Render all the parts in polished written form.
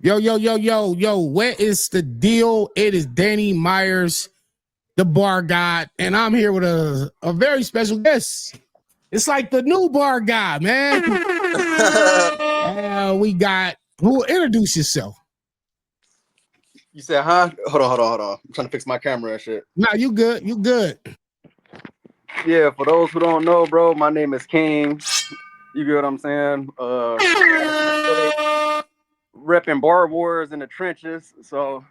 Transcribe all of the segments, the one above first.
Yo, what is the deal? It is Danny Myers, the bar god, and I'm here with a very special guest. It's like the new bar guy, man. We got who introduce yourself. You said, huh? Hold on. I'm trying to fix my camera and shit. Nah, you good. You good. Yeah, for those who don't know, bro, my name is King. You get what I'm saying? Repping bar wars in the trenches. So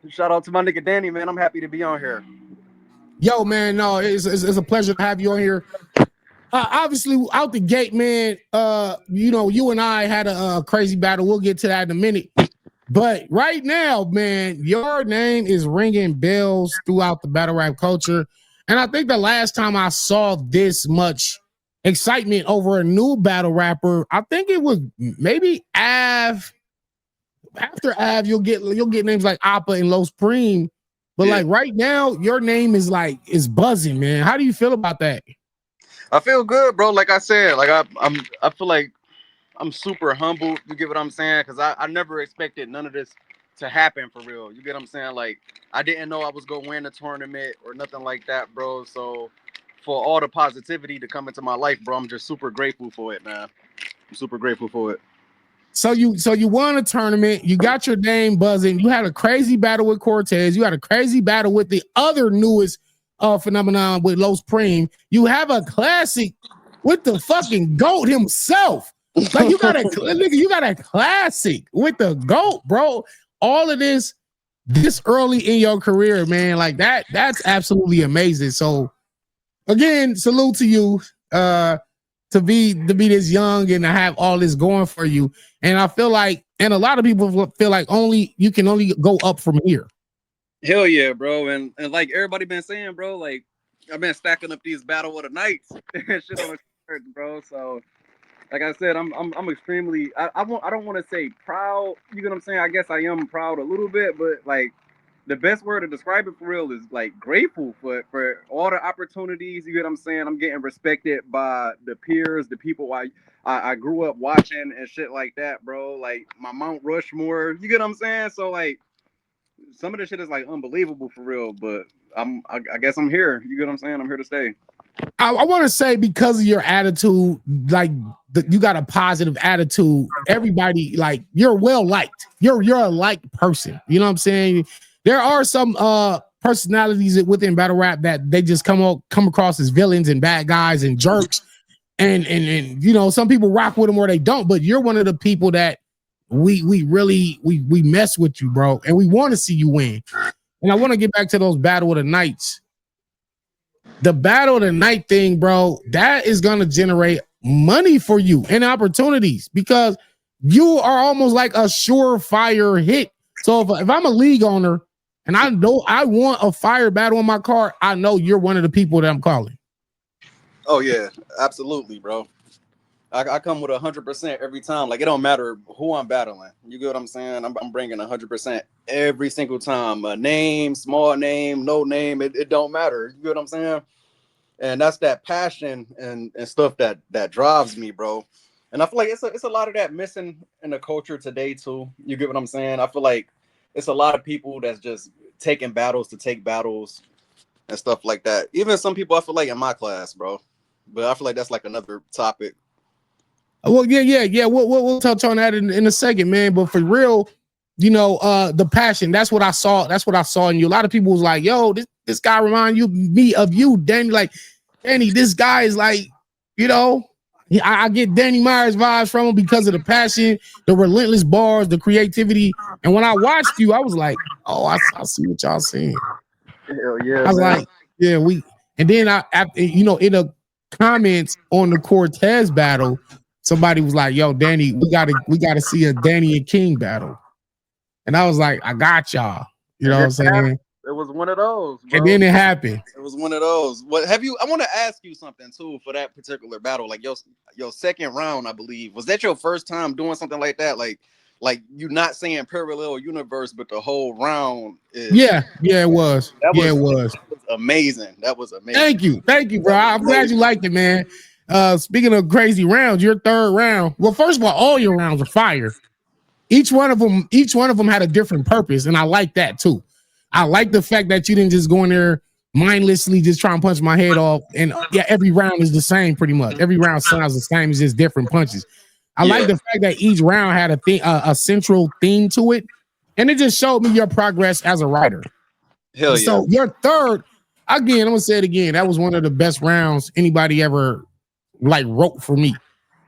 shout out to my nigga Danny, man. I'm happy to be on here. Yo, man, no, it's a pleasure to have you on here. Obviously, out the gate, man, you and I had a crazy battle. We'll get to that in a minute. But right now, man, your name is ringing bells throughout the battle rap culture. And I think the last time I saw this much excitement over a new battle rapper, I think it was maybe Av. After Av, you'll get names like Appa and Los Preem. But like right now, your name is buzzing, man. How do you feel about that? I feel good, bro. Like I said, like I feel like I'm super humble. You get what I'm saying? Because I never expected none of this to happen for real. You get what I'm saying? Like I didn't know I was gonna win a tournament or nothing like that, bro. So for all the positivity to come into my life, bro, I'm just super grateful for it, man. I'm super grateful for it. So you won a tournament. You got your name buzzing. You had a crazy battle with Cortez. You had a crazy battle with the other newest phenomenon with Los Preem. You have a classic with the fucking GOAT himself. Like you got a classic with the GOAT, bro. All of this early in your career, man. Like that's absolutely amazing. So again, salute to you. To be this young and to have all this going for you. And I feel like, and a lot of people feel like you can only go up from here. Hell yeah, bro. And like everybody been saying, bro, like I've been stacking up these battle of the nights and shit on the shirt, bro. So like I said, I'm extremely I don't want to say proud, you know what I'm saying? I guess I am proud a little bit, but like the best word to describe it for real is like grateful for all the opportunities. You get what I'm saying? I'm getting respected by the peers, the people I grew up watching and shit like that, bro. Like my Mount Rushmore. You get what I'm saying? So like some of this shit is like unbelievable for real. But I guess I'm here. You get what I'm saying? I'm here to stay. I want to say because of your attitude, like you got a positive attitude. Everybody like you're well liked. You're a liked person. You know what I'm saying? There are some personalities within battle rap that they just come across as villains and bad guys and jerks, and you know some people rock with them or they don't. But you're one of the people that we really mess with you, bro, and we want to see you win. And I want to get back to those battle of the nights. The battle of the night thing, bro, that is going to generate money for you and opportunities because you are almost like a surefire hit. So if I'm a league owner and I know I want a fire battle in my car, I know you're one of the people that I'm calling. Oh yeah, absolutely, bro. I come with 100% every time. Like it don't matter who I'm battling. You get what I'm saying? I'm bringing 100% every single time. A name, small name, no name. It don't matter. You get what I'm saying? And that's that passion and stuff that drives me, bro. And I feel like it's a lot of that missing in the culture today too. You get what I'm saying? I feel like it's a lot of people that's just taking battles to take battles and stuff like that. Even some people I feel like in my class, bro. But I feel like that's like another topic. Well, yeah. We'll touch on that in a second, man. But for real, you know, the passion. That's what I saw. That's what I saw in you. A lot of people was like, "Yo, this guy remind me of you, Danny." Like, Danny, this guy is like, you know, I get Danny Myers vibes from him because of the passion, the relentless bars, the creativity. And when I watched you, I was like, "Oh, I see what y'all saying." Hell yeah, I was man. like, "Yeah, we." And then in the comments on the Cortez battle. Somebody was like, "Yo, Danny, we gotta see a Danny and King battle," and I was like, "I got y'all." You know what I'm saying? It was one of those, And bro. then it happened. It was one of those. What have you? I want to ask you something too for that particular battle. Like your second round, I believe. Was that your first time doing something like that? Like you not saying parallel universe, but the whole round is. Yeah, it was. Yeah, it was. That was amazing. That was amazing. Thank you, bro. That was I'm glad you amazing. liked it, man. Speaking of crazy rounds, your third round. Well, first of all your rounds are fire. each one of them had a different purpose, and I like that too. I like the fact that you didn't just go in there mindlessly just try and punch my head off, and yeah, every round is the same pretty much. Every round sounds the same, it's just different punches. I like the fact that each round had a central theme to it, and it just showed me your progress as a writer. Hell yeah. So your third, again, I'm gonna say it again. That was one of the best rounds anybody ever like wrote for me.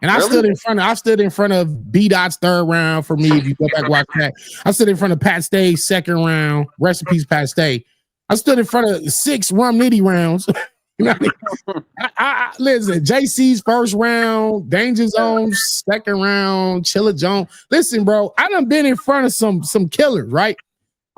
And I stood in front of B Dot's third round for me. If you go back watch that, I stood in front of Pat Stay's second round. Rest in peace, Pat Stay. I stood in front of 6 Rum Nitty rounds. You know what I mean? Listen, JC's first round, Danger Zone's second round, Chilla Jones. Listen, bro, I done been in front of some killers, right?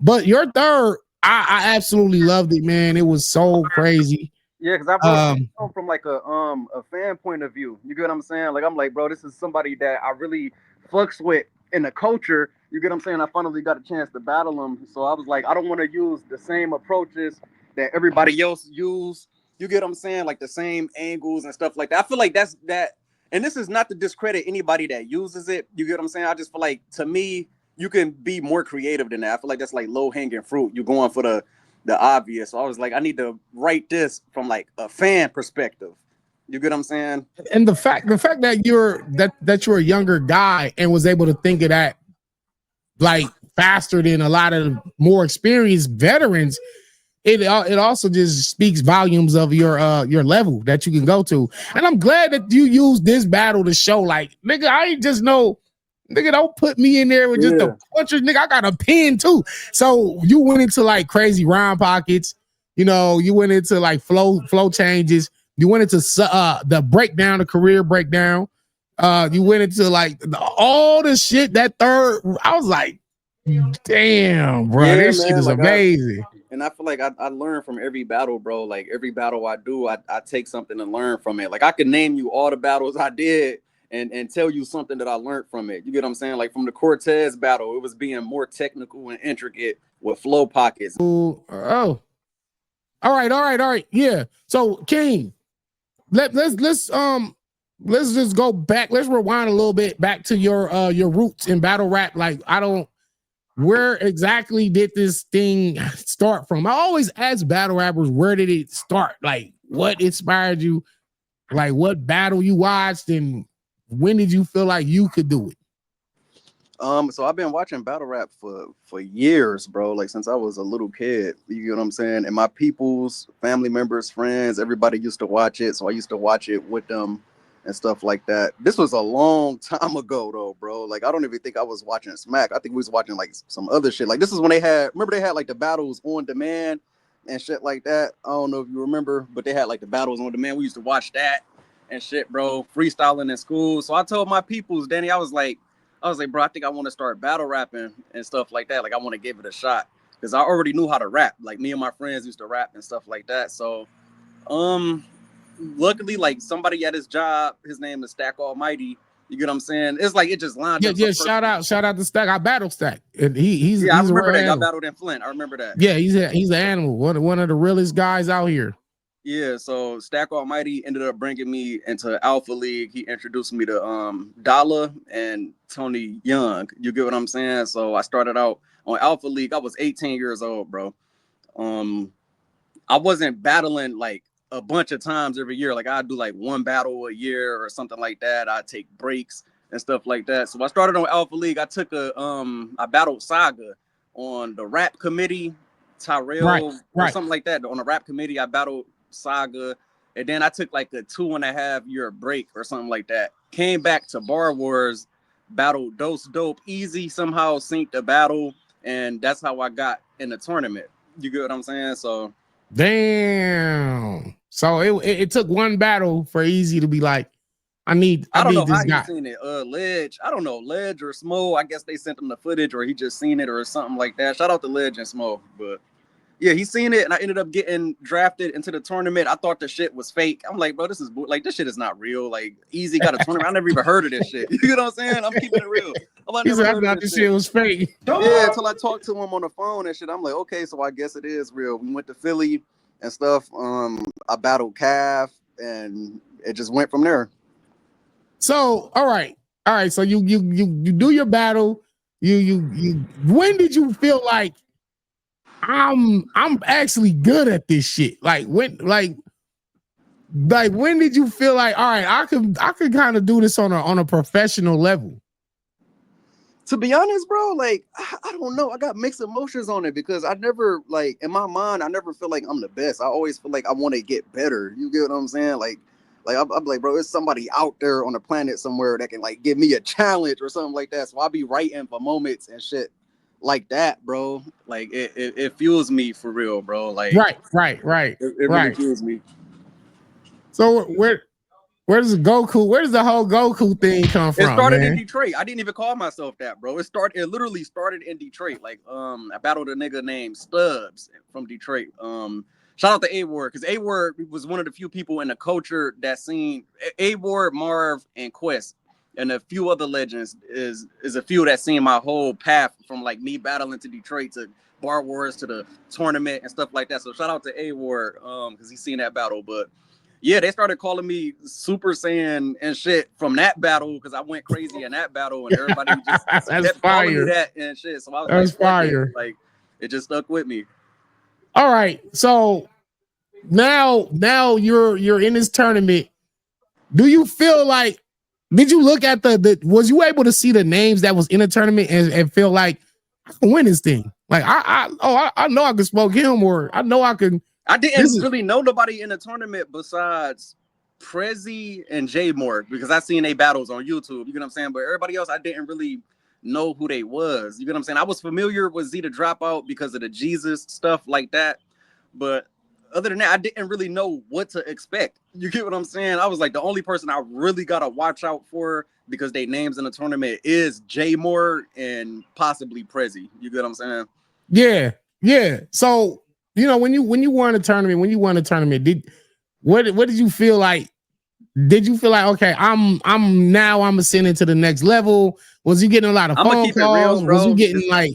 But your third, I absolutely loved it, man. It was so crazy. Yeah, because I really come from like a fan point of view. You get what I'm saying? Like I'm like, bro, this is somebody that I really fucks with in the culture. You get what I'm saying? I finally got a chance to battle him, so I was like, I don't want to use the same approaches that everybody else use. You get what I'm saying? Like the same angles and stuff like that. I feel like that's that. And this is not to discredit anybody that uses it. You get what I'm saying? I just feel like to me, you can be more creative than that. I feel like that's like low hanging fruit. You're going for the obvious. So I was like, I need to write this from like a fan perspective. You get what I'm saying? And the fact that you're a younger guy and was able to think of that like faster than a lot of more experienced veterans, it also just speaks volumes of your level that you can go to. And I'm glad that you used this battle to show like, nigga, I ain't just no nigga, don't put me in there with just a puncher. Nigga, I got a pin too. So you went into like crazy round pockets. You know, you went into like flow changes. You went into the breakdown, the career breakdown. You went into like all the shit. That third, I was like, damn, bro, this shit is like amazing. And I feel like I learn from every battle, bro. Like every battle I do, I take something and learn from it. Like I could name you all the battles I did and tell you something that I learned from it. You get what I'm saying? Like from the Cortez battle, it was being more technical and intricate with flow pockets. Ooh, oh, all right. Yeah. So King, let's just go back. Let's rewind a little bit back to your roots in battle rap. Like where exactly did this thing start from? I always ask battle rappers, where did it start? Like what inspired you? Like what battle you watched and when did you feel like you could do it? So I've been watching battle rap for years, bro. Like since I was a little kid, you get what I'm saying? And my people's family members, friends, everybody used to watch it. So I used to watch it with them and stuff like that. This was a long time ago though, bro. Like I don't even think I was watching Smack. I think we was watching like some other shit. Like this is when they had like the battles on demand and shit like that. I don't know if you remember, but they had like the battles on demand. We used to watch that and shit, bro. Freestyling in school. So I told my peoples, Danny, I was like, bro, I think I want to start battle rapping and stuff like that. Like, I want to give it a shot because I already knew how to rap. Like, me and my friends used to rap and stuff like that. So, luckily, like somebody at his job, his name is Stack Almighty. You get what I'm saying? It's like it just lined up. Yeah. Shout out to Stack. I battled Stack. And he's I remember that. Y'all battled in Flint. I remember that. Yeah, he's an animal. One of the realest guys out here. Yeah, so Stack Almighty ended up bringing me into Alpha League. He introduced me to Dollar and Tony Young. You get what I'm saying? So I started out on Alpha League. I was 18 years old, bro. I wasn't battling like a bunch of times every year. Like I'd do like one battle a year or something like that. I'd take breaks and stuff like that. So I started on Alpha League. I took I battled Saga on the rap committee, Tyrell or something like that. On the rap committee, I battled Saga, and then I took like a 2.5 year break or something like that. Came back to Bar Wars, battled Dose Dope Easy, somehow synced the battle, and that's how I got in the tournament. You get what I'm saying? So damn. So it took one battle for Easy to be like, I don't know this how guy. He seen it. Ledge, I don't know, Ledge or Smo. I guess they sent him the footage, or he just seen it, or something like that. Shout out to Ledge and Smo, but. Yeah, he seen it, and I ended up getting drafted into the tournament. I thought the shit was fake. I'm like, bro, this shit is not real. Like, Easy got a tournament. I never even heard of this shit. You know what I'm saying? I'm keeping it real. I thought this shit was fake. Yeah, until I talked to him on the phone and shit. I'm like, okay, so I guess it is real. We went to Philly and stuff. I battled Calf, and it just went from there. So, all right. So you do your battle. You. When did you feel like I'm actually good at this shit? Like when did you feel like, all right, I could kind of do this on a professional level? To be honest, bro, like I don't know. I got mixed emotions on it because I never like in my mind I never feel like I'm the best. I always feel like I want to get better. You get what I'm saying? Like I'm like, bro, there's somebody out there on the planet somewhere that can like give me a challenge or something like that. So I'll be writing for moments and shit like that, bro. Like it fuels me for real, bro. Like it really Right. fuels me. So where does the whole Goku thing come It from, started in man? Detroit. I didn't even call myself that, bro. It literally started in Detroit. Like I battled a nigga named Stubbs from Detroit. Shout out to A Ward because A Ward was one of the few people in the culture that seen A Ward, Marv, and Quest, and a few other legends is a few that seen my whole path from like me battling to Detroit to Bar Wars to the tournament and stuff like that. So shout out to A Ward because he's seen that battle, but yeah, they started calling me Super Saiyan and shit from that battle because I went crazy in that battle and everybody just That's kept calling me fire. that and shit. So I was like, That's fuck it. fire. Like, it just stuck with me. All right. So now you're in this tournament. Do you feel like, did you look at the was you able to see the names that was in the tournament and feel like I can win this thing? Like I know I can smoke him, or I know I can. I This didn't is really know nobody in the tournament besides Prezi and J Moore because I seen they battles on YouTube. You get what I'm saying? But everybody else, I didn't really know who they was. You get what I'm saying? I was familiar with Z the Dropout because of the Jesus stuff like that. But other than that, I didn't really know what to expect. You get what I'm saying? I was like, the only person I really gotta watch out for because they names in the tournament is J Moore and possibly Prezi. You get what I'm saying? yeah. So when you won a tournament, did what did you feel like? Did you feel like, okay, I'm ascending to the next level? Was you getting a lot of I'm gonna phone keep it real, calls? Was you bro. getting like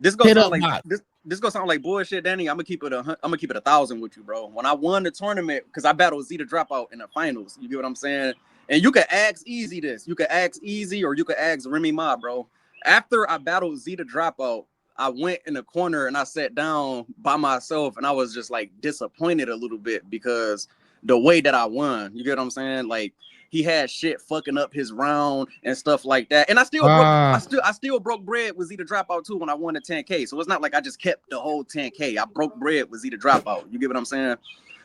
This gonna hit sound up like by? this gonna sound like bullshit, Danny. I'm gonna keep it 1,000 with you, bro. When I won the tournament, because I battled Z to Dropout in the finals. You get what I'm saying? And you could ask Easy this. You could ask Easy, or you could ask Remy Ma, bro. After I battled Z to Dropout, I went in the corner and I sat down by myself, and I was just like disappointed a little bit because the way that I won. You get what I'm saying? Like he had shit fucking up his round and stuff like that. And I still broke bread with Z to Dropout too when I won the 10K. So it's not like I just kept the whole 10K. I broke bread with Z to Dropout. You get what I'm saying?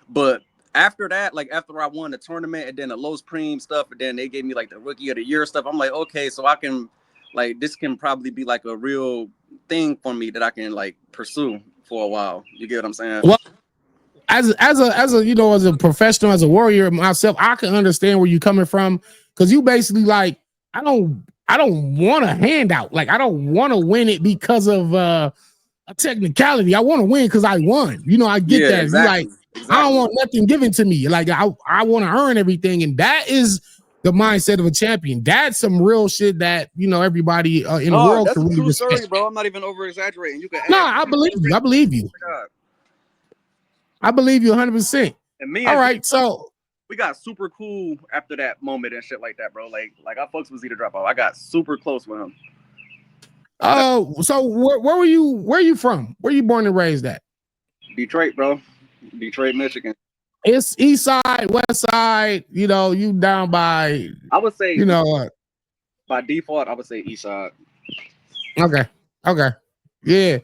But after that, like after I won the tournament and then the Los Prime stuff, and then they gave me like the Rookie of the Year stuff, I'm like, okay, so I can like this can probably be like a real thing for me that I can like pursue for a while. You get what I'm saying? Well, as a as a professional, as a warrior myself, I can understand where you're coming from, because you basically like, I don't want a handout. Like, I don't want to win it because of a technicality. I want to win because I won. I get Yeah, that. You like, exactly. I don't Exactly. want nothing given to me. Like, I want to earn everything, and that is the mindset of a champion. That's some real shit that everybody in the No, world that's can a really true respect. story, bro. I'm not even over exaggerating. You can No, ask I me. believe you. I believe you. God. I believe you 100%. And me All and Z, right, so we got super cool after that moment and shit like that, bro. Like I fucks with Z to Dropout. I got super close with him. so where were you? Where are you from? Where you born and raised at? Detroit, bro. Detroit, Michigan. It's east side, west side. You down by. I would say You know. by default, I would say East Side. Okay. Okay. Yeah.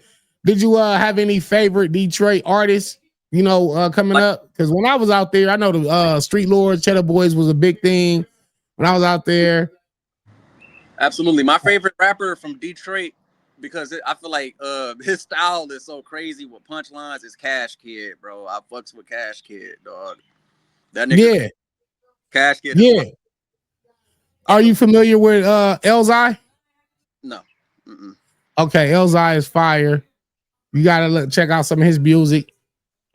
Did you have any favorite Detroit artists? Coming Like up, because when I was out there, I know the Street Lords, Cheddar Boys was a big thing when I was out there. absolutely, my favorite rapper from Detroit because I feel like his style is so crazy with punchlines is Cash Kid, bro. I fucks with Cash Kid, dog. That nigga Yeah. Cash Kid is Yeah. Are you familiar with Elzai? no. Mm-mm. Okay, Elzai is fire. You gotta check out some of his music.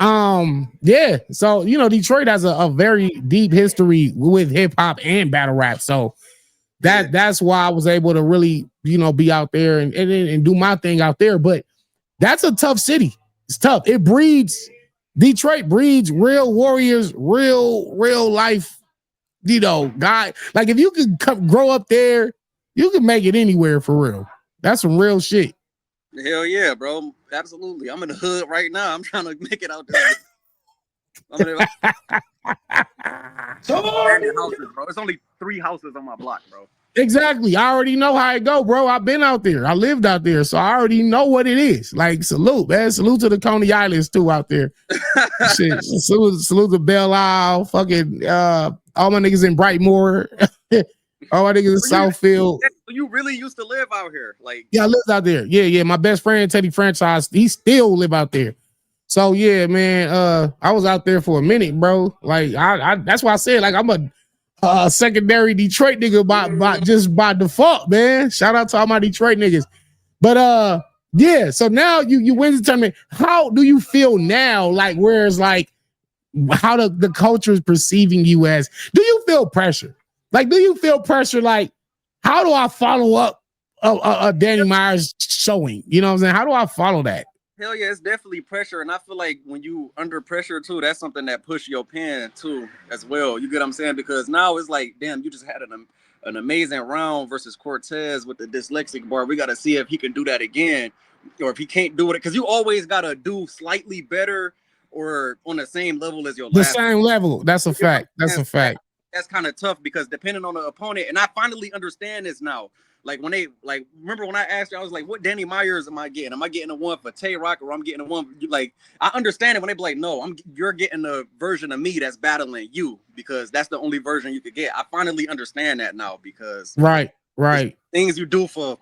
Yeah. So Detroit has a very deep history with hip hop and battle rap. So Yeah. that's why I was able to really be out there and do my thing out there. But that's a tough city. It's tough. Detroit breeds real warriors, real life. Guy. Like, if you could grow up there, you can make it anywhere for real. That's some real shit. Hell yeah, bro. Absolutely. I'm in the hood right now. I'm trying to make it out this. I'm in abandoned houses, bro. It's only 3 houses on my block, bro. Exactly. I already know how it go, bro. I've been out there. I lived out there, so I already know what it is. Like, salute, man. Salute to the Coney Islands too out there. Shit. Salute to Belle Isle. Fucking all my niggas in Brightmoor. All my niggas in Southfield. You really used to live out here, like? Yeah, I lived out there. Yeah. My best friend Teddy Franchise, he still live out there. So yeah, man. I was out there for a minute, bro. Like, I that's why I said, like, I'm a secondary Detroit nigga by default, man. Shout out to all my Detroit niggas. But yeah, so now you win the tournament. How do you feel now? Like, whereas like how the culture is perceiving you as, do you feel pressure? Like, do you feel pressure? Like, how do I follow up a Danny Myers showing? You know what I'm saying? How do I follow that? Hell yeah, it's definitely pressure, and I feel like when you under pressure too, that's something that push your pen too as well. You get what I'm saying? Because now it's like, damn, you just had an amazing round versus Cortez with the dyslexic bar. We got to see if he can do that again, or if he can't do it, because you always got to do slightly better or on the same level as your the last. Same level. That's a fact. That's a fact. That's kind of tough because depending on the opponent, and I finally understand this now. Like when they remember when I asked you, I was like, "What Danny Myers am I getting? Am I getting a one for Tay Rock, or I'm getting a one?" Like, I understand it when they be like, "No, you're getting a version of me that's battling you because that's the only version you could get." I finally understand that now because right, things you do for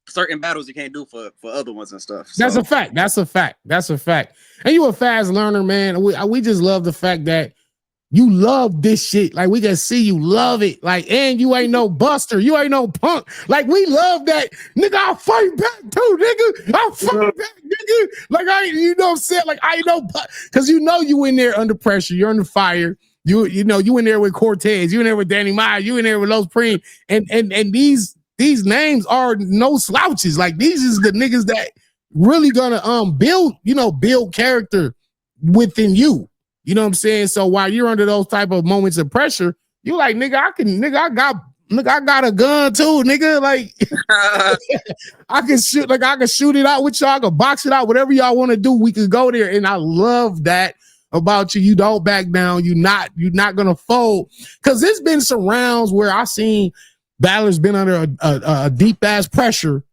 certain battles you can't do for other ones and stuff. So. That's a fact. That's a fact. That's a fact. And you a fast learner, man. We just love the fact that you love this shit. Like, we can see you love it. Like, and you ain't no buster. You ain't no punk. Like, we love that. Nigga, I'll fight back too, nigga. I'll fight back, nigga. Like, you know what I'm saying? Like, I know, because you know you in there under pressure. You're under fire. You know, you in there with Cortez. You in there with Danny Meyer. You in there with Los Preem. And these names are no slouches. Like, these is the niggas that really gonna build character within you. You know what I'm saying? So while you're under those type of moments of pressure, you like, nigga, I got a gun too, nigga. Like, I can shoot it out with y'all, I can box it out, whatever y'all want to do, we could go there. And I love that about you. You don't back down. You're not gonna fold. Cause there's been some rounds where I seen battlers been under a deep ass pressure.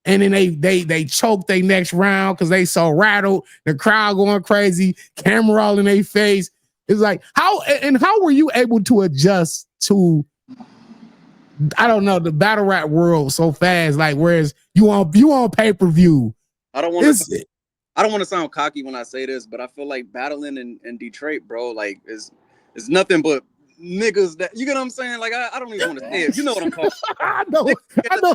And then they choke their next round because they so rattled, the crowd going crazy, camera all in their face. It's like, how were you able to adjust to, I don't know, the battle rap world so fast? Like, whereas you on pay-per-view. I don't want to sound cocky when I say this, but I feel like battling in Detroit, bro, like is nothing but niggas that, you get what I'm saying? Like, I don't even want to say it. You know what I'm talking about. I know.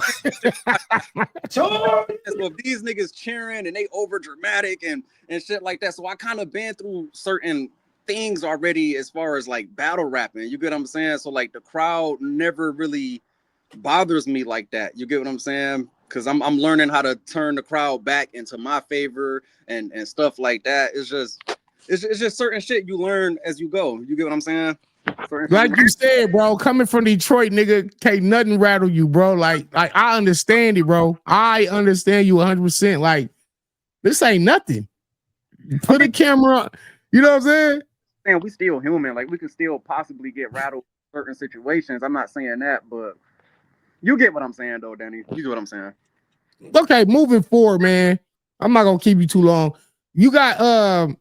So if these niggas cheering and they over dramatic and shit like that. So I kind of been through certain things already as far as like battle rapping. You get what I'm saying? So like the crowd never really bothers me like that. You get what I'm saying? Because I'm learning how to turn the crowd back into my favor and stuff like that. It's just certain shit you learn as you go. You get what I'm saying? Like you said, bro, coming from Detroit, nigga, can't nothing rattle you, bro. Like I understand it, bro. I understand you 100%. Like, this ain't nothing. Put a camera, you know what I'm saying? Man, we still human. Like, we can still possibly get rattled in certain situations. I'm not saying that, but you get what I'm saying, though, Danny. You get what I'm saying. Okay, moving forward, man. I'm not gonna keep you too long. You got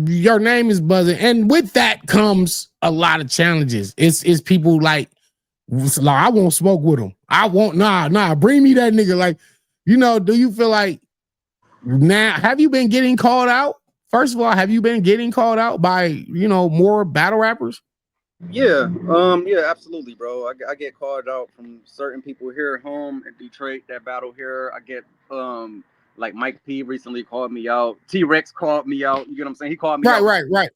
your name is buzzing, and with that comes a lot of challenges. It's people like, I won't smoke with him. I won't, bring me that nigga. Like, you know, do you feel like now, have you been getting called out? First of all, have you been getting called out by, you know, more battle rappers? Yeah, absolutely, bro. I get called out from certain people here at home in Detroit that battle here. I get like Mike P recently called me out. T-Rex called me out. You get what I'm saying? He called me out. Right.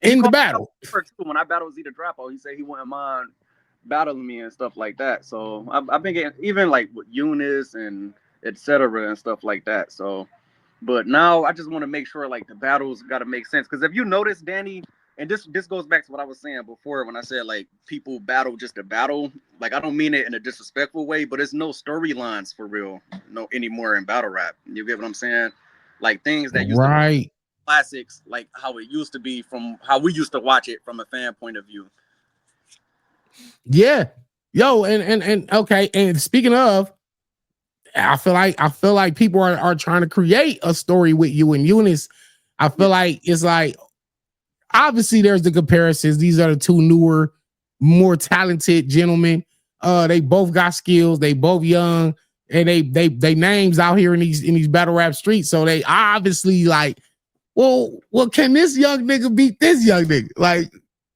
In the battle. When I battled Zeta Drapo, he said he wouldn't mind battling me and stuff like that. So I've been getting, even like with Eunice and etc. and stuff like that. So, but now I just want to make sure like the battles got to make sense. Because if you notice, Danny, and this goes back to what I was saying before when I said like people battle just to battle. Like I don't mean it in a disrespectful way, but it's no storylines for real, no anymore in battle rap. You get what I'm saying? Like things that used to be Right. classics, like how it used to be from how we used to watch it from a fan point of view. Yeah. Yo, and okay. And speaking of, I feel like people are trying to create a story with you and Eunice. I feel like it's like obviously there's the comparisons. These are the two newer, more talented gentlemen. They both got skills. They both young, and they names out here in these battle rap streets. So they obviously like, well, can this young nigga beat this young nigga? Like,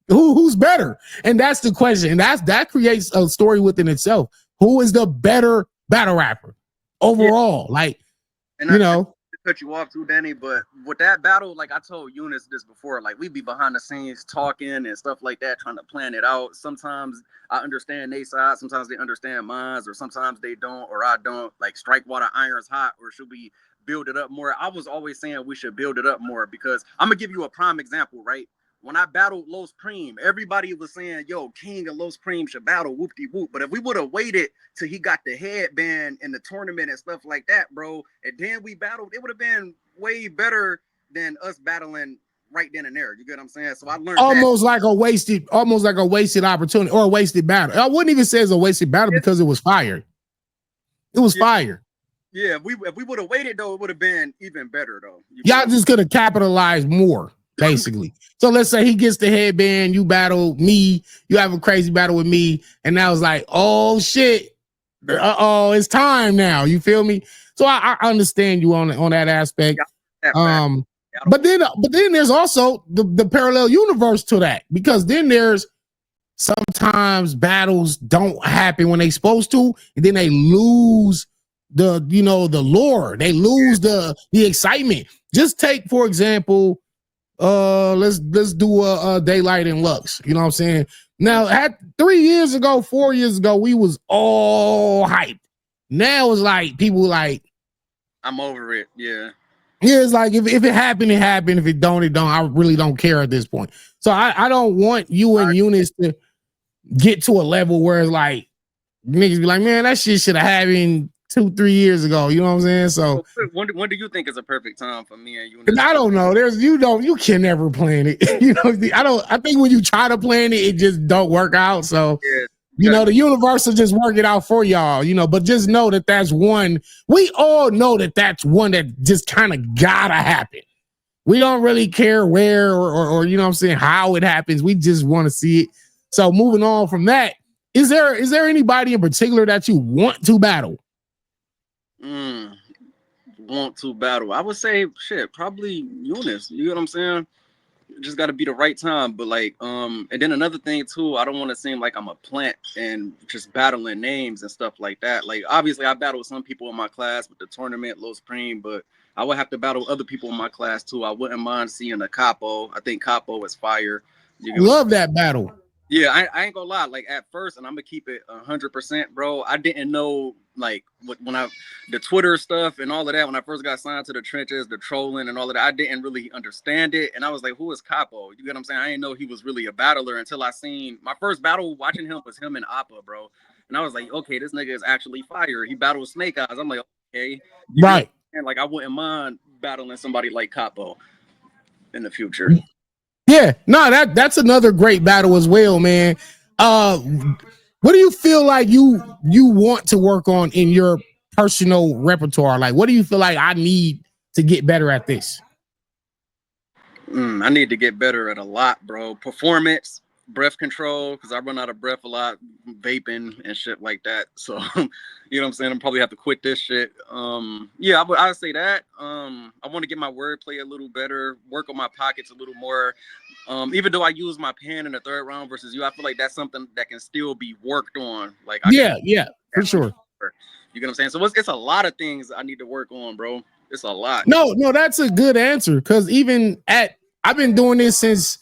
who's better? And that's the question. And that creates a story within itself. Who is the better battle rapper overall? Like, And you know. Cut you off too, Danny, but with that battle, like I told Eunice this before, like we be behind the scenes talking and stuff like that, trying to plan it out. Sometimes I understand their side, sometimes they understand mine, or sometimes they don't, or I don't. Like strike while the iron's hot, or should we build it up more? I was always saying we should build it up more because I'm gonna give you a prime example, right? When I battled Los Preem, everybody was saying, yo, King and Los Preem should battle, whoop-de-whoop. But if we would have waited till he got the headband in the tournament and stuff like that, bro, and then we battled, it would have been way better than us battling right then and there. You get what I'm saying? So I learned almost like a wasted opportunity or a wasted battle. I wouldn't even say it's a wasted battle because it was fire. It was fire. Yeah, if we would have waited though, it would have been even better though. Y'all just could have capitalized more. Basically. So let's say he gets the headband, you battle me, you have a crazy battle with me, and now it's like, oh shit, it's time now. You feel me? So I understand you on that aspect. But then there's also the parallel universe to that, because then there's sometimes battles don't happen when they supposed to, and then they lose the lore, they lose the excitement. Just take, for example, let's do a Daylight and Lux. You know what I'm saying? Now, at 3 years ago, 4 years ago, we was all hyped. Now it's like people like, I'm over it. Yeah. Yeah, it's like if it happened, it happened. If it don't, it don't. I really don't care at this point. So I don't want you and Eunice to get to a level where it's like niggas be like, man, that shit should have happened 2-3 years ago. You know what I'm saying? So when do you think is a perfect time for me and you? I don't know. You can never plan it. I think when you try to plan it, it just don't work out. So the universe will just work it out for y'all, but just know that that's one. We all know that that's one that just kind of gotta happen. We don't really care where or you know what I'm saying, how it happens. We just want to see it. So moving on from that, is there anybody in particular that you want to battle? Want to battle? I would say shit, probably Eunice. You know what I'm saying? Just got to be the right time. But like, and then another thing too, I don't want to seem like I'm a plant and just battling names and stuff like that. Like, obviously, I battled some people in my class with the tournament, Los Preem, but I would have to battle other people in my class too. I wouldn't mind seeing a Capo. I think Capo is fire. Love that battle. Yeah, I ain't gonna lie. Like at first, and I'm gonna keep it 100%, bro. I didn't know like the Twitter stuff and all of that when I first got signed to the trenches, the trolling and all of that. I didn't really understand it, and I was like, "Who is Capo?" You get what I'm saying? I didn't know he was really a battler until I seen my first battle. Watching him was him and Appa, bro, and I was like, "Okay, this nigga is actually fire." He battled Snake Eyes. I'm like, "Okay, right." And like, I wouldn't mind battling somebody like Capo in the future. Yeah, no, that's another great battle as well, man. What do you feel like you want to work on in your personal repertoire? Like, what do you feel like I need to get better at this? I need to get better at a lot, bro. Performance, breath control, because I run out of breath a lot, vaping and shit like that. So, you know what I'm saying? I'm probably have to quit this shit. Yeah, I would say that. I want to get my wordplay a little better, work on my pockets a little more. Even though I use my pen in the third round versus you, I feel like that's something that can still be worked on. Like, yeah, for sure. You get what I'm saying? So it's a lot of things I need to work on, bro. It's a lot. No, that's a good answer, because I've been doing this since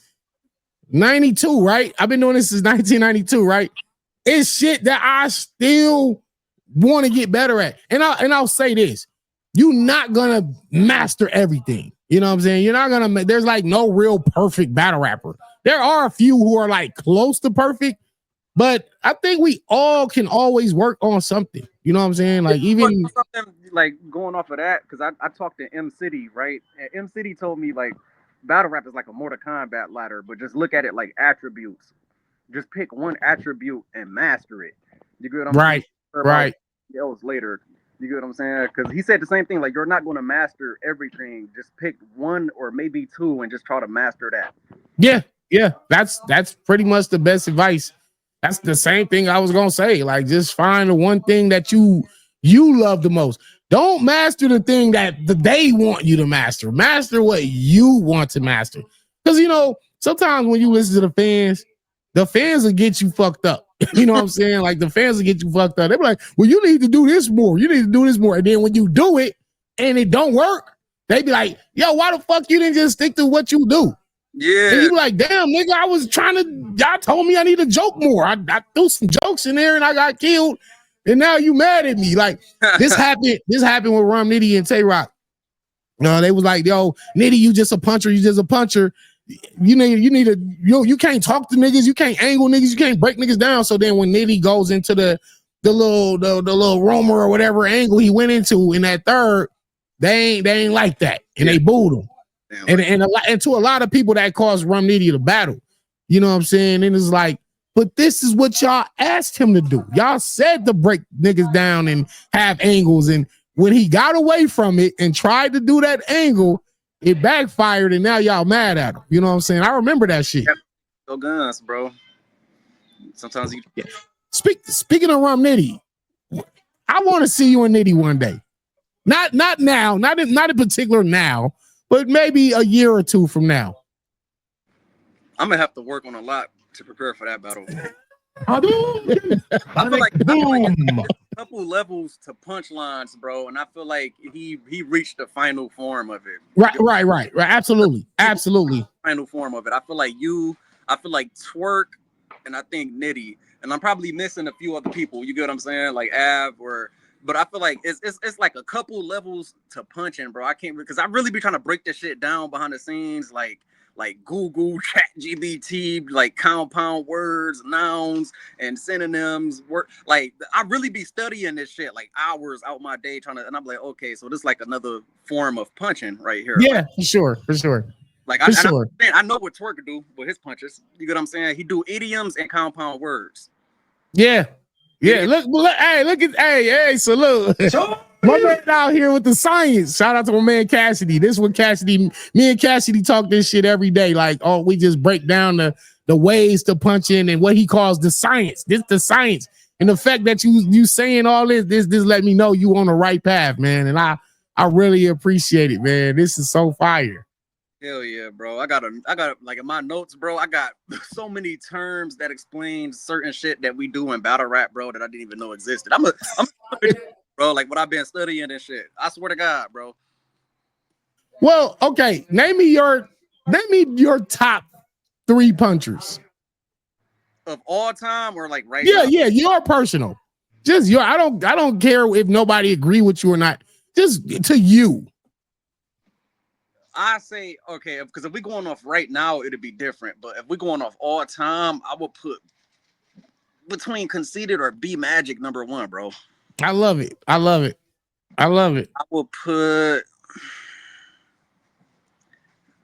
92, right? I've been doing this since 1992, right? It's shit that I still want to get better at. And I'll say this. You're not going to master everything. You know what I'm saying? You're not going to, there's like no real perfect battle rapper. there are a few who are like close to perfect, but I think we all can always work on something. You know what I'm saying? Like even something like going off of that, because I talked to M City, right? And M City told me like battle rap is like a Mortal Kombat ladder, but just look at it like attributes. Just pick one attribute and master it. You get what I'm saying? right, About right. else later. You get what I'm saying? Because he said the same thing. Like you're not going to master everything. Just pick one or maybe two and just try to master that. Yeah, yeah. That's pretty much the best advice. That's the same thing I was gonna say. Like just find the one thing that you love the most. Don't master the thing that they want you to master. Master what you want to master. Because you know, sometimes when you listen to the fans will get you fucked up. You know what I'm saying? Like the fans will get you fucked up. They're like, well, you need to do this more. You need to do this more. And then when you do it and it don't work, they be like, yo, why the fuck you didn't just stick to what you do? Yeah. And you be like, damn, nigga, I was trying to, y'all told me I need to joke more. I threw some jokes in there and I got killed. And now you mad at me. Like this happened with Rum Nitty and Tay Rock. They was like, yo, Nitty, you just a puncher, you just a puncher. You need to you can't talk to niggas, you can't angle niggas, you can't break niggas down. So then when Nitty goes into the little roamer or whatever angle he went into in that third, they ain't like that. And they booed him. And to a lot of people that caused Rum Nitty to battle. You know what I'm saying? And it's like, but this is what y'all asked him to do. Y'all said to break niggas down and have angles. And when he got away from it and tried to do that angle, it backfired, and now y'all mad at him. You know what I'm saying? I remember that shit. No guns, bro. Sometimes you. Yeah. Speaking of Rum Nitty, I want to see you and Nitty one day. Not now, not in particular now, but maybe a year or two from now. I'm gonna have to work on a lot to prepare for that battle. I feel like a couple levels to punchlines, bro, and I feel like he reached the final form of it. Right. Absolutely. Final form of it. I feel like Twerk, and I think Nitty, and I'm probably missing a few other people. You get what I'm saying? Like Av but I feel like it's like a couple levels to punching, bro. I can't, because I really be trying to break this shit down behind the scenes, like Google, ChatGPT, like compound words, nouns, and synonyms. Like I really be studying this shit like hours out my day trying to, and I'm like, okay, so this is like another form of punching right here. Yeah, like, for sure. Like I know what Twerk can do with his punches. You get what I'm saying? He do idioms and compound words. Yeah. Look, hey, salute. My man out here with the science. Shout out to my man Cassidy. This one, Cassidy, me and Cassidy talk this shit every day. Like, we just break down the ways to punch in and what he calls the science. This the science. And the fact that you saying all this let me know you on the right path, man. And I really appreciate it, man. This is so fire. Hell yeah, bro. I got like in my notes, bro, I got so many terms that explain certain shit that we do in battle rap, bro, that I didn't even know existed. I'm bro, like what I've been studying and shit. I swear to God, bro. Well, okay. Name me your top 3 punchers. Of all time or like right now? Yeah, your personal. Just your, I don't care if nobody agree with you or not. Just to you. I say, okay, because if we going off right now, it'd be different. But if we going off all time, I would put between Conceited or B Magic number 1, bro. I love it. I will put,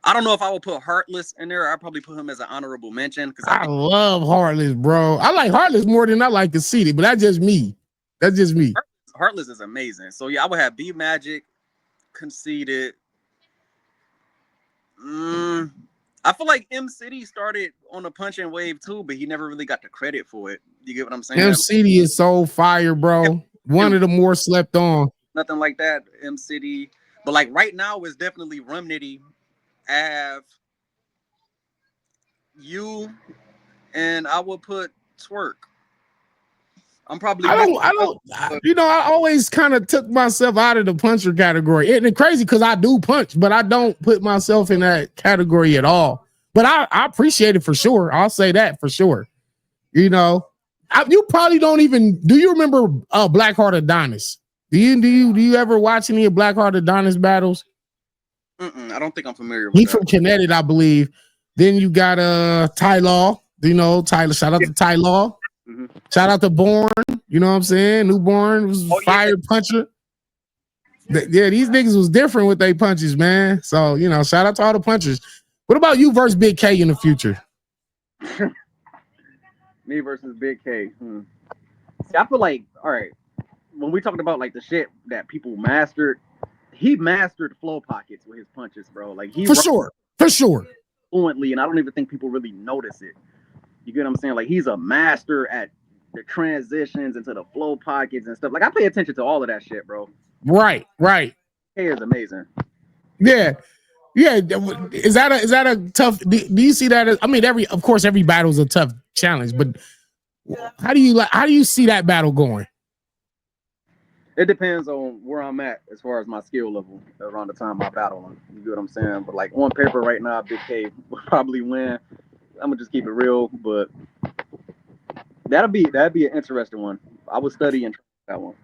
I don't know if I will put Heartless in there. I'll probably put him as an honorable mention. Because I love Heartless, bro. I like Heartless more than I like Conceited, but that's just me. Heartless is amazing. So yeah, I would have B Magic, Conceited. I feel like M City started on a punching wave too, but he never really got the credit for it. You get what I'm saying? M City is so fire, bro. One of the more slept on. Nothing like that, M City. But like right now is definitely Rum Nitty, Av, you, and I will put Twerk. I'm probably I always kind of took myself out of the puncher category. And it's crazy because I do punch, but I don't put myself in that category at all. But I appreciate it for sure. I'll say that for sure. You know, you probably don't even, do you remember Blackheart Adonis? Do you ever watch any of Blackheart Adonis battles? I don't think I'm familiar with He's from Connecticut, I believe. Then you got Ty Law. You know, Tyler. Shout out to Ty Law. Mm-hmm. Shout out to Born. You know what I'm saying? Newborn was fire puncher. Yeah, these niggas was different with their punches, man. So, you know, shout out to all the punchers. What about you versus Big K in the future? Me versus Big K. See, I feel like, all right, when we talking about like the shit that people mastered, he mastered flow pockets with his punches, bro. Like he for sure fluently, and I don't even think people really notice it. You get what I'm saying? Like he's a master at the transitions into the flow pockets and stuff. Like I pay attention to all of that shit, bro. Right. K is amazing. Yeah. Is that a tough? Do you see that? I mean, of course, every battle is a tough challenge, but how do you see that battle going? It depends on where I'm at as far as my skill level around the time I battle. You get what I'm saying? But like on paper right now, Big K will probably win. I'm gonna just keep it real, but that'd be an interesting one. I would study and try that one.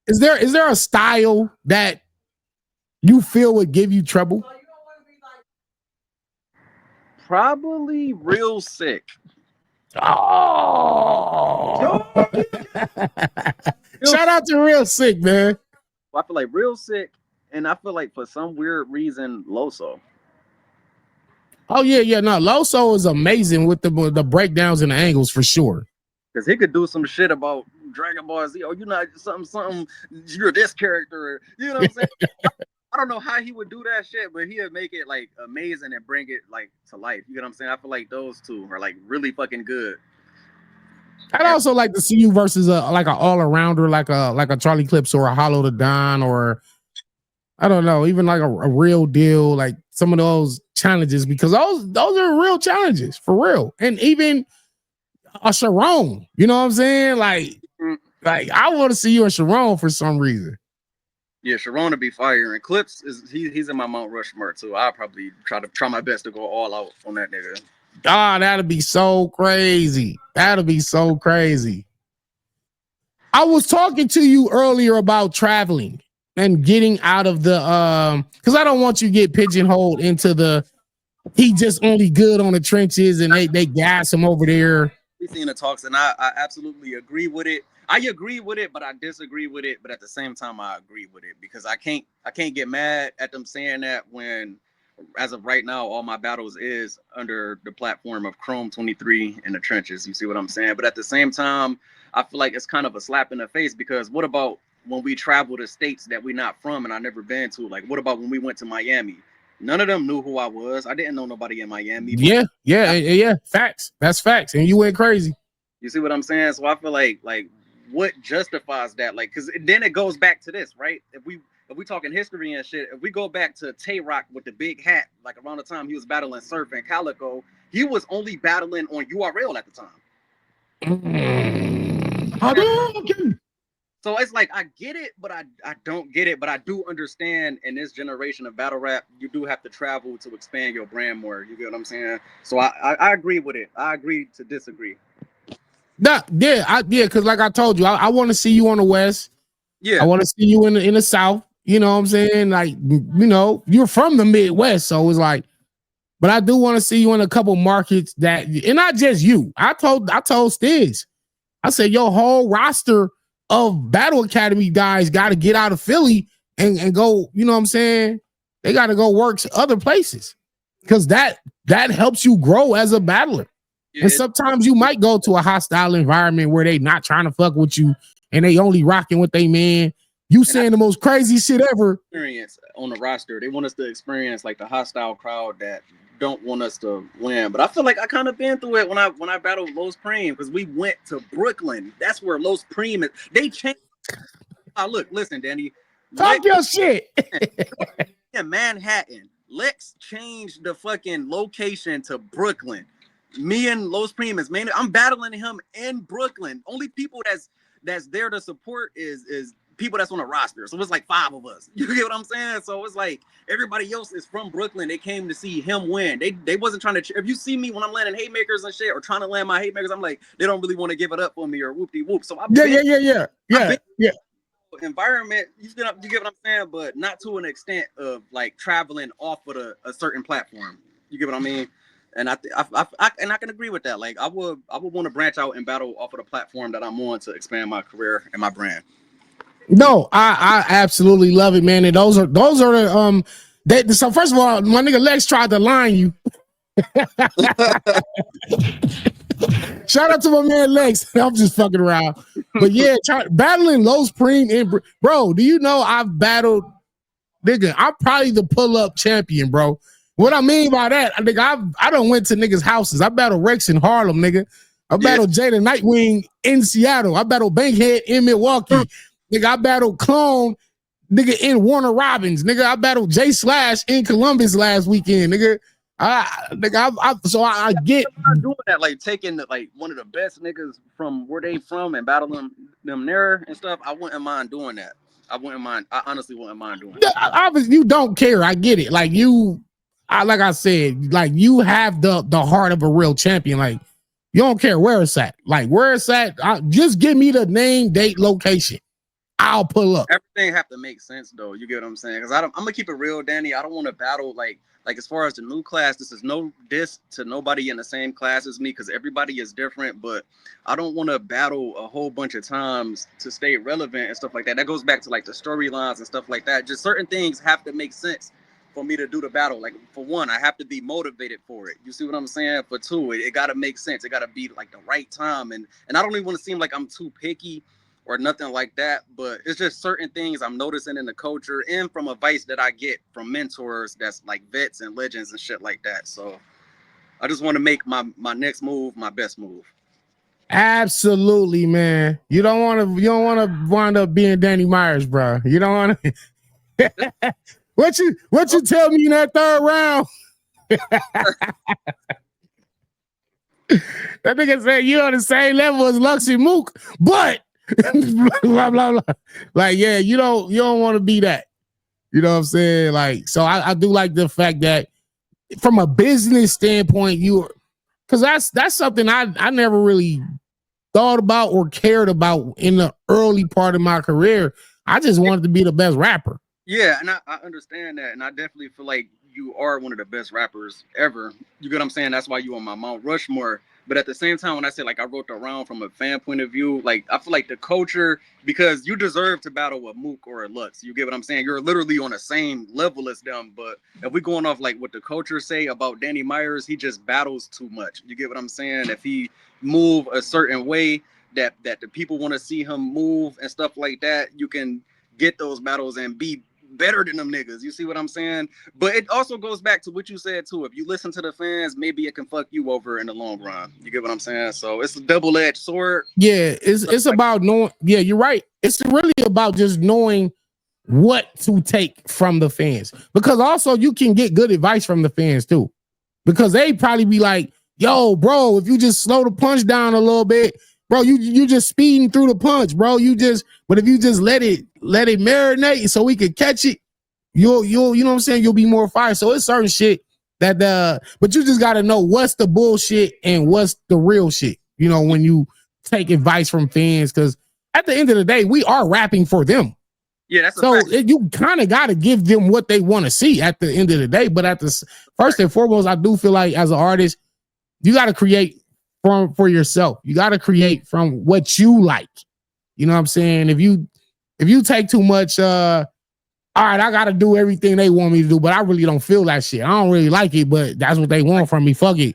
Is there a style that you feel would give you trouble? Probably real sick. Oh. Shout out to Real Sick, man. I feel like Real Sick, and I feel like for some weird reason, Loso. Oh yeah. No, Loso is amazing with the breakdowns and the angles for sure. Because he could do some shit about Dragon Ball Z. Oh, you're not something. You're this character. You know what I'm saying? I don't know how he would do that shit, but he'd make it like amazing and bring it like to life. You know what I'm saying? I feel like those two are like really fucking good. I'd also like to see you versus like an all arounder, like a Charlie Clips or a Hollow to Don, or I don't know, even like a real deal, like some of those challenges, because those are real challenges for real. And even a Sharon, you know what I'm saying? Like I want to see you a Sharon for some reason. Yeah, Sharon to be fire, and Clips he's in my Mount Rushmore too. I'll probably try my best to go all out on that nigga. Ah, that'd be so crazy. That'd be so crazy. I was talking to you earlier about traveling and getting out of the because I don't want you to get pigeonholed into he just only good on the trenches and they gas him over there. We've seen the talks, and I absolutely agree with it. I agree with it, but I disagree with it. But at the same time, I agree with it because I can't get mad at them saying that when, as of right now, all my battles is under the platform of Chrome 23 in the trenches. You see what I'm saying? But at the same time, I feel like it's kind of a slap in the face because what about when we travel to states that we're not from and I never been to? Like, what about when we went to Miami? None of them knew who I was. I didn't know nobody in Miami. Yeah. Facts. That's facts. And you went crazy. You see what I'm saying? So I feel like what justifies that? Like, because then it goes back to this, right? If we talking history and shit, if we go back to Tay Rock with the big hat, like around the time he was battling Surf and Calico, he was only battling on URL at the time. So it's like I get it, but I don't get it. But I do understand in this generation of battle rap, you do have to travel to expand your brand more. You get what I'm saying? So I agree with it. I agree to disagree. Because like I told you, I want to see you on the West. Yeah, I want to see you in the South. You know what I'm saying? Like, you know, you're from the Midwest, so it's like, but I do want to see you in a couple markets that, and not just you. I told Stigs, I said your whole roster of Battle Academy guys got to get out of Philly and go. You know what I'm saying? They got to go work other places because that helps you grow as a battler. Yeah, and sometimes you might go to a hostile environment where they not trying to fuck with you and they only rocking with they man. You saying the most crazy shit ever. Experience on the roster. They want us to experience like the hostile crowd that don't want us to win. But I feel like I kind of been through it when I battled Los Preem because we went to Brooklyn. That's where Los Preem is. They changed. Look, listen, Danny. Talk your shit. In Manhattan, Lex changed the fucking location to Brooklyn. Me and Los Preem is mainly. I'm battling him in Brooklyn. Only people that's there to support is people that's on the roster. So it's like 5 of us. You get what I'm saying? So it's like everybody else is from Brooklyn. They came to see him win. They wasn't trying to. If you see me when I'm landing haymakers and shit or trying to land my haymakers, I'm like, they don't really want to give it up for me or whoop-de-whoop. So yeah. Environment, you get what I'm saying, but not to an extent of like traveling off of a certain platform. You get what I mean? And I can agree with that. Like I would want to branch out and battle off of the platform that I'm on to expand my career and my brand. No, I absolutely love it, man. And those are the so first of all, my nigga Lex tried to line you. Shout out to my man Lex. I'm just fucking around. But yeah, battling Low Supreme and bro, do you know I've battled nigga? I'm probably the pull-up champion, bro. What I mean by that, I think I done went to niggas' houses. I battled Rex in Harlem, nigga. I battled Jada Nightwing in Seattle. I battled Bankhead in Milwaukee. Nigga, I battled Clone, nigga, in Warner Robins. Nigga, I battled J Slash in Columbus last weekend, nigga. So I get doing that, like taking like one of the best niggas from where they from and battling them there and stuff. I wouldn't mind doing that. I wouldn't mind. I honestly wouldn't mind doing that. Obviously, you don't care. I get it. Like like I said, like you have the heart of a real champion. Like you don't care where it's at. Like where it's at, just give me the name, date, location. I'll pull up. Everything have to make sense though. You get what I'm saying? Because I'm gonna keep it real, Danny. I don't want to battle like as far as the new class. This is no diss to nobody in the same class as me because everybody is different. But I don't want to battle a whole bunch of times to stay relevant and stuff like that. That goes back to like the storylines and stuff like that. Just certain things have to make sense for me to do the battle. Like for one, I have to be motivated for it. You see what I'm saying? For two, it got to make sense. It got to be like the right time. And I don't even want to seem like I'm too picky or nothing like that, but it's just certain things I'm noticing in the culture and from advice that I get from mentors that's like vets and legends and shit like that. So I just want to make my next move my best move. Absolutely, man. You don't want to wind up being Danny Myers, bro. You don't want to. what you tell me in that third round? That nigga said you on the same level as Luxy Mook, but blah, blah, blah. Like, yeah, you don't want to be that. You know what I'm saying? Like, so I do like the fact that from a business standpoint, because that's something I never really thought about or cared about in the early part of my career. I just wanted to be the best rapper. Yeah, and I understand that, and I definitely feel like you are one of the best rappers ever. You get what I'm saying? That's why you on my Mount Rushmore. But at the same time, when I say like I wrote the round from a fan point of view, like I feel like the culture, because you deserve to battle a Mook or a Lux. You get what I'm saying? You're literally on the same level as them. But if we're going off like what the culture say about Danny Myers, he just battles too much. You get what I'm saying? If he move a certain way that the people want to see him move and stuff like that, you can get those battles and be better than them niggas. You see what I'm saying? But it also goes back to what you said too. If you listen to the fans, maybe it can fuck you over in the long run. You get what I'm saying? So it's a double-edged sword. Yeah, it's about knowing. Yeah, you're right. It's really about just knowing what to take from the fans, because also you can get good advice from the fans too, because they probably be like, yo, bro, if you just slow the punch down a little bit, bro, you just speeding through the punch, bro. But if you just let it marinate so we can catch it, you'll you know what I'm saying, you'll be more fire. So it's certain shit that but you just gotta know what's the bullshit and what's the real shit, you know, when you take advice from fans, because at the end of the day, we are rapping for them. Yeah, that's so you kind of got to give them what they want to see at the end of the day. But first and foremost, I do feel like as an artist, you got to create for yourself. You got to create from what you like. You know what I'm saying? If you take too much, all right, I got to do everything they want me to do, but I really don't feel that shit. I don't really like it, but that's what they want from me. Fuck it.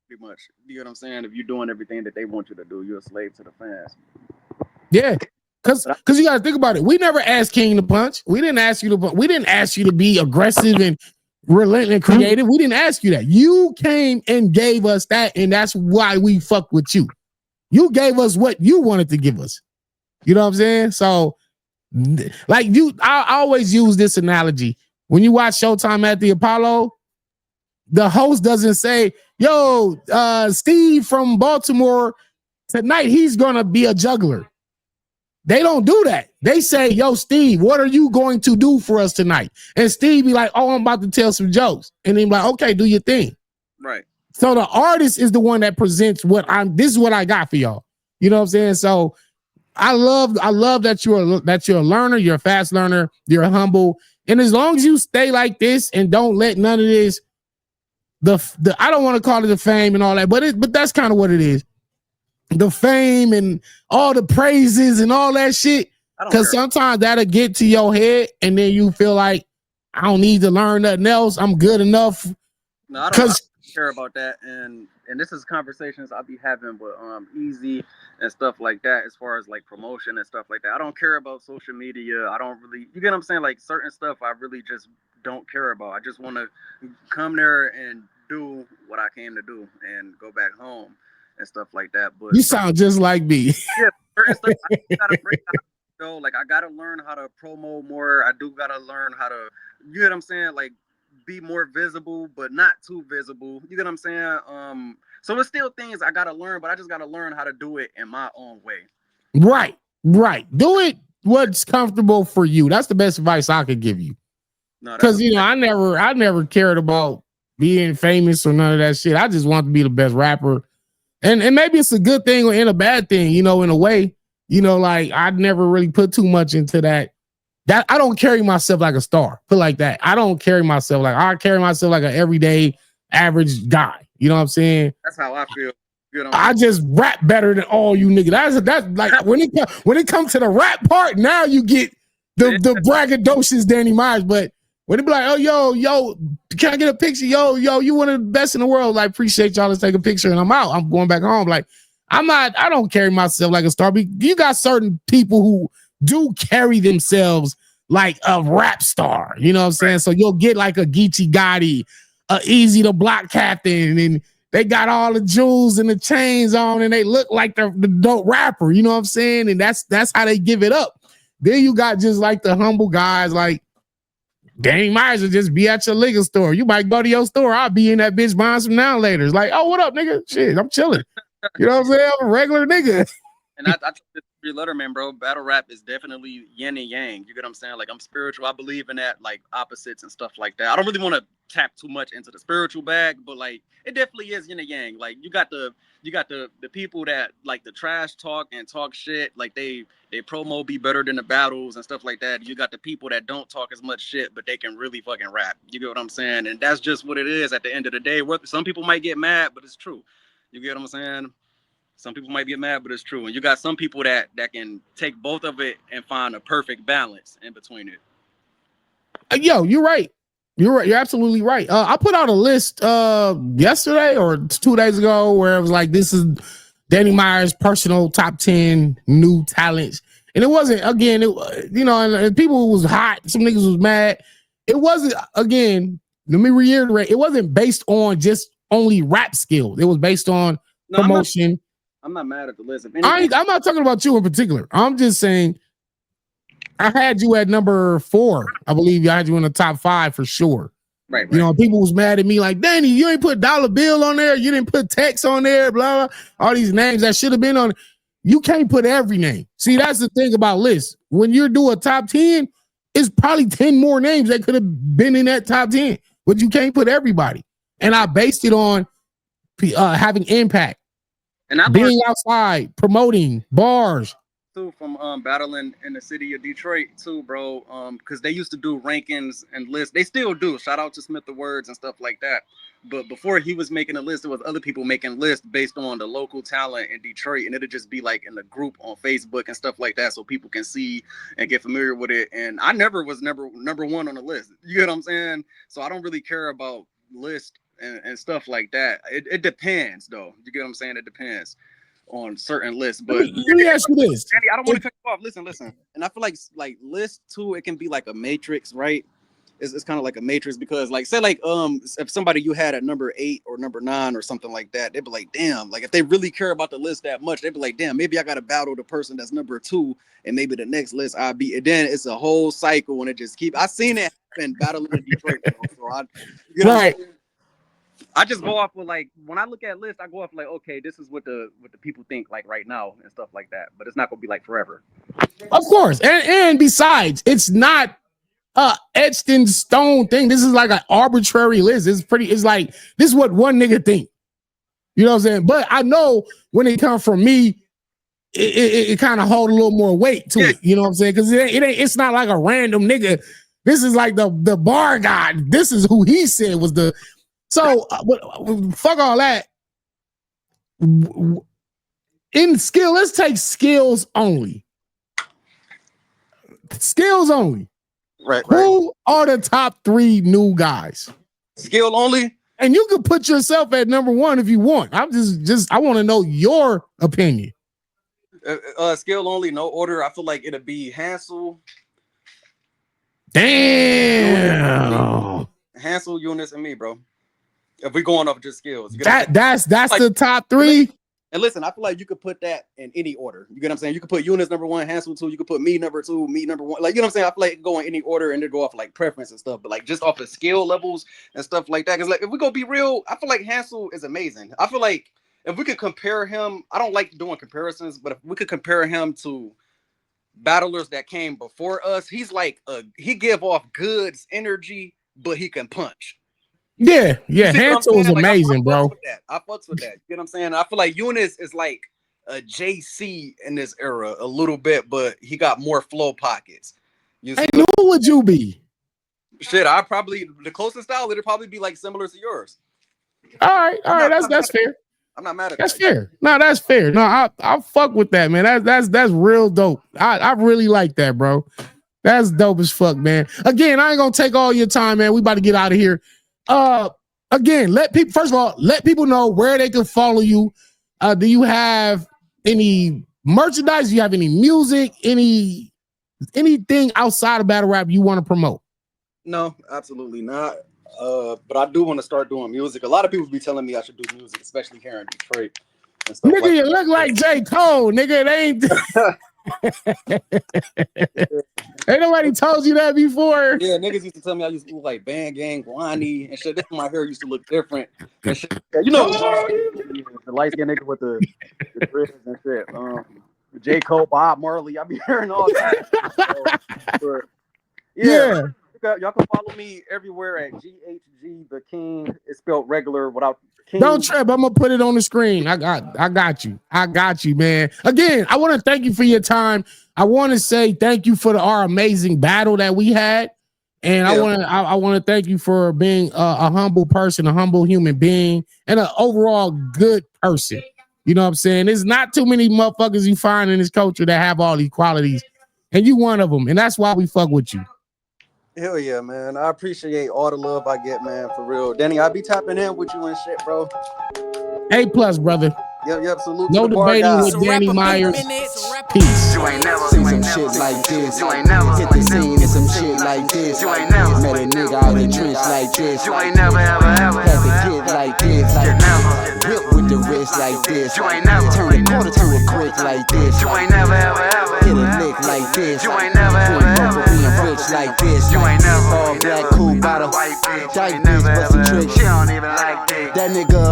Pretty much. You know what I'm saying? If you're doing everything that they want you to do, you're a slave to the fans. Yeah. Because you got to think about it. We never asked King to punch. We didn't ask you to punch. We didn't ask you to be aggressive and relentless and creative. We didn't ask you that. You came and gave us that, and that's why we fuck with you. You gave us what you wanted to give us. You know what I'm saying? So, like I always use this analogy. When you watch Showtime at the Apollo, the host doesn't say, yo, Steve from Baltimore, tonight he's going to be a juggler. They don't do that. They say, yo, Steve, what are you going to do for us tonight? And Steve be like, oh, I'm about to tell some jokes. And then be like, okay, do your thing. Right. So the artist is the one that presents this is what I got for y'all. You know what I'm saying? So I love that you're a learner, you're a fast learner, you're humble. And as long as you stay like this and don't let none of this the I don't want to call it the fame and all that, but that's kind of what it is. The fame and all the praises and all that shit. Because sometimes that'll get to your head, and then you feel like I don't need to learn nothing else. I'm good enough. No, I don't care about that. And this is conversations I'll be having with Easy and stuff like that, as far as like promotion and stuff like that. I don't care about social media. I don't really, you get what I'm saying? Like certain stuff I really just don't care about. I just want to come there and do what I came to do and go back home and stuff like that. But you sound just like me. Yeah, certain stuff I gotta break out. So like I gotta learn how to promo more. I do gotta learn how to, you get what I'm saying, like be more visible, but not too visible. You get what I'm saying? So it's still things I gotta learn, but I just gotta learn how to do it in my own way. Right. Do it what's comfortable for you. That's the best advice I could give you. Because I never cared about being famous or none of that shit. I just want to be the best rapper. And maybe it's a good thing or a bad thing, in a way. Like I never really put too much into that. That I don't carry myself like a star. Put like that. I don't carry myself like I carry myself like an everyday average guy. You know what I'm saying? That's how I feel. I just rap better than all you niggas. That's like when it comes to the rap part, now you get the braggadocious Danny Myers. But when it be like, oh yo, can I get a picture? Yo, you one of the best in the world. Like, appreciate y'all. Let's take a picture, and I'm out. I'm going back home. Like, I don't carry myself like a star. You got certain people who do carry themselves like a rap star. You know what I'm saying? So you'll get like a Geechee Gotti, a Easy the Block Captain, and they got all the jewels and the chains on, and they look like the dope rapper. You know what I'm saying? And that's how they give it up. Then you got just like the humble guys like Danny Myers will just be at your liquor store. You might go to your store. I'll be in that bitch buying some now later. It's like, oh, what up, nigga? Shit, I'm chilling. You know what I'm saying? I'm a regular nigga. And I told this Letterman, bro, battle rap is definitely yin and yang. You get what I'm saying? Like, I'm spiritual. I believe in that, like, opposites and stuff like that. I don't really want to tap too much into the spiritual bag, but, like, it definitely is yin and yang. Like, you got the people that, like, the trash talk and talk shit. Like, they promo be better than the battles and stuff like that. You got the people that don't talk as much shit, but they can really fucking rap. You get what I'm saying? And that's just what it is at the end of the day. Some people might get mad, but it's true. You get what I'm saying? Some people might get mad, but it's true. And you got some people that can take both of it and find a perfect balance in between it. Yo, you're right. You're right. You're absolutely right. I put out a list yesterday or 2 days ago where it was like, this is Danny Myers' personal top 10 new talents. And it wasn't, again, and people was hot. Some niggas was mad. It wasn't, again, let me reiterate, it wasn't based on just only rap skills. It was based on promotion. I'm not mad at the list. I'm not talking about you in particular. I'm just saying I had you at number 4. I believe I had you in the top 5 for sure. Right. People was mad at me like, Danny, you ain't put Dollar Bill on there. You didn't put Tex on there, blah, blah. All these names that should have been on. You can't put every name. See, that's the thing about lists. When you do a top 10, it's probably 10 more names that could have been in that top 10, but you can't put everybody. And I based it on having impact. And I being outside, promoting bars. Too, from battling in the city of Detroit too, bro. Because they used to do rankings and lists. They still do. Shout out to Smith the Words and stuff like that. But before he was making a list, there was other people making lists based on the local talent in Detroit, and it'd just be like in the group on Facebook and stuff like that, so people can see and get familiar with it. And I never was number one on the list. You get what I'm saying? So I don't really care about lists and stuff like that. It depends, though. You get what I'm saying? It depends on certain lists. But let me ask you this. Andy, I don't want to cut you off. Listen. And I feel like list too, it can be like a matrix, right? It's kind of like a matrix because like say like if somebody you had at number 8 or number 9 or something like that, they'd be like, damn, like if they really care about the list that much, they'd be like, damn, maybe I gotta battle the person that's number 2 and maybe the next list I'll be. And then it's a whole cycle and it just keep. I seen it happen battling in Detroit. So right. I just go off with like when I look at lists, I go off like, okay, this is what the people think like right now and stuff like that. But it's not gonna be like forever. Of course, and besides, it's not etched in stone thing. This is like an arbitrary list. It's like this is what one nigga think. You know what I'm saying? But I know when it comes from me, it kind of hold a little more weight to it. You know what I'm saying? Because it's not like a random nigga. This is like the bar guy. This is who he said was the. So fuck all that. In skill, let's take skills only. Skills only. Right. Who are the top 3 new guys? Skill only. And you can put yourself at number 1 if you want. I'm just I want to know your opinion. Skill only, no order. I feel like it'll be Hansel. Damn. Hansel, Eunice, and me, bro. If we going off just skills, that's like, the top 3. And listen, I feel like you could put that in any order. You get what I'm saying? You could put Eunice number 1, Hansel 2. You could put me number 2, me number 1. Like, you know what I'm saying? I feel like go in any order and then go off like preference and stuff. But like just off the skill levels and stuff like that. Because like if we gonna be real, I feel like Hansel is amazing. I feel like if we could compare him, I don't like doing comparisons, but if we could compare him to battlers that came before us, he's like he give off goods energy, but he can punch. Yeah. Hansel was amazing, like, bro. I fucks with that. You know what I'm saying? I feel like Eunice is like a JC in this era a little bit, but he got more flow pockets. And who would you be? Shit, I probably the closest style it'd probably be like similar to yours. All right, that's fair. I'm not mad at that's fair. No, that's fair. No, I fuck with that, man. That's real dope. I really like that, bro. That's dope as fuck, man. Again, I ain't gonna take all your time, man. We about to get out of here. Again, first of all, let people know where they can follow you. Do you have any merchandise? Do you have any music? Anything outside of battle rap you want to promote? No, absolutely not. But I do want to start doing music. A lot of people be telling me I should do music, especially here in Detroit. And stuff nigga, like you look like J. Cole, nigga. It ain't. Ain't nobody told you that before. Yeah, niggas used to tell me I used to look like Band Gang, Guani, and shit. This my hair used to look different and shit. You know, the light skinned nigga with the dreads and shit. J. Cole, Bob Marley. I be hearing all that. Yeah. Y'all can follow me everywhere at GHG the King. It's spelled regular without King. Don't trip. I'm gonna put it on the screen. I got you. I got you, man. Again, I want to thank you for your time. I want to say thank you for our amazing battle that we had, and I want to thank you for being a humble person, a humble human being, and an overall good person. You know what I'm saying? There's not too many motherfuckers you find in this culture that have all these qualities, and you one of them, and that's why we fuck with you. Hell yeah, man. I appreciate all the love I get, man, for real. Danny, I be tapping in with you and shit, bro. A+, brother. Yep, salute no to the bar debating guys. with Danny Myers. Peace. You ain't never seen some shit like this. You ain't never hit the scene in some shit like this. You ain't never met a nigga out in the trench like this. You ain't never ever had to get like this. Like whip with the wrist like this. You ain't never turn a quarter to a brick like this. You ain't never ever hit a lick like this. You ain't never ever being rich like this. You ain't never all black cool bottle. Dyke bitch, but some tricks. She don't even like dick. That nigga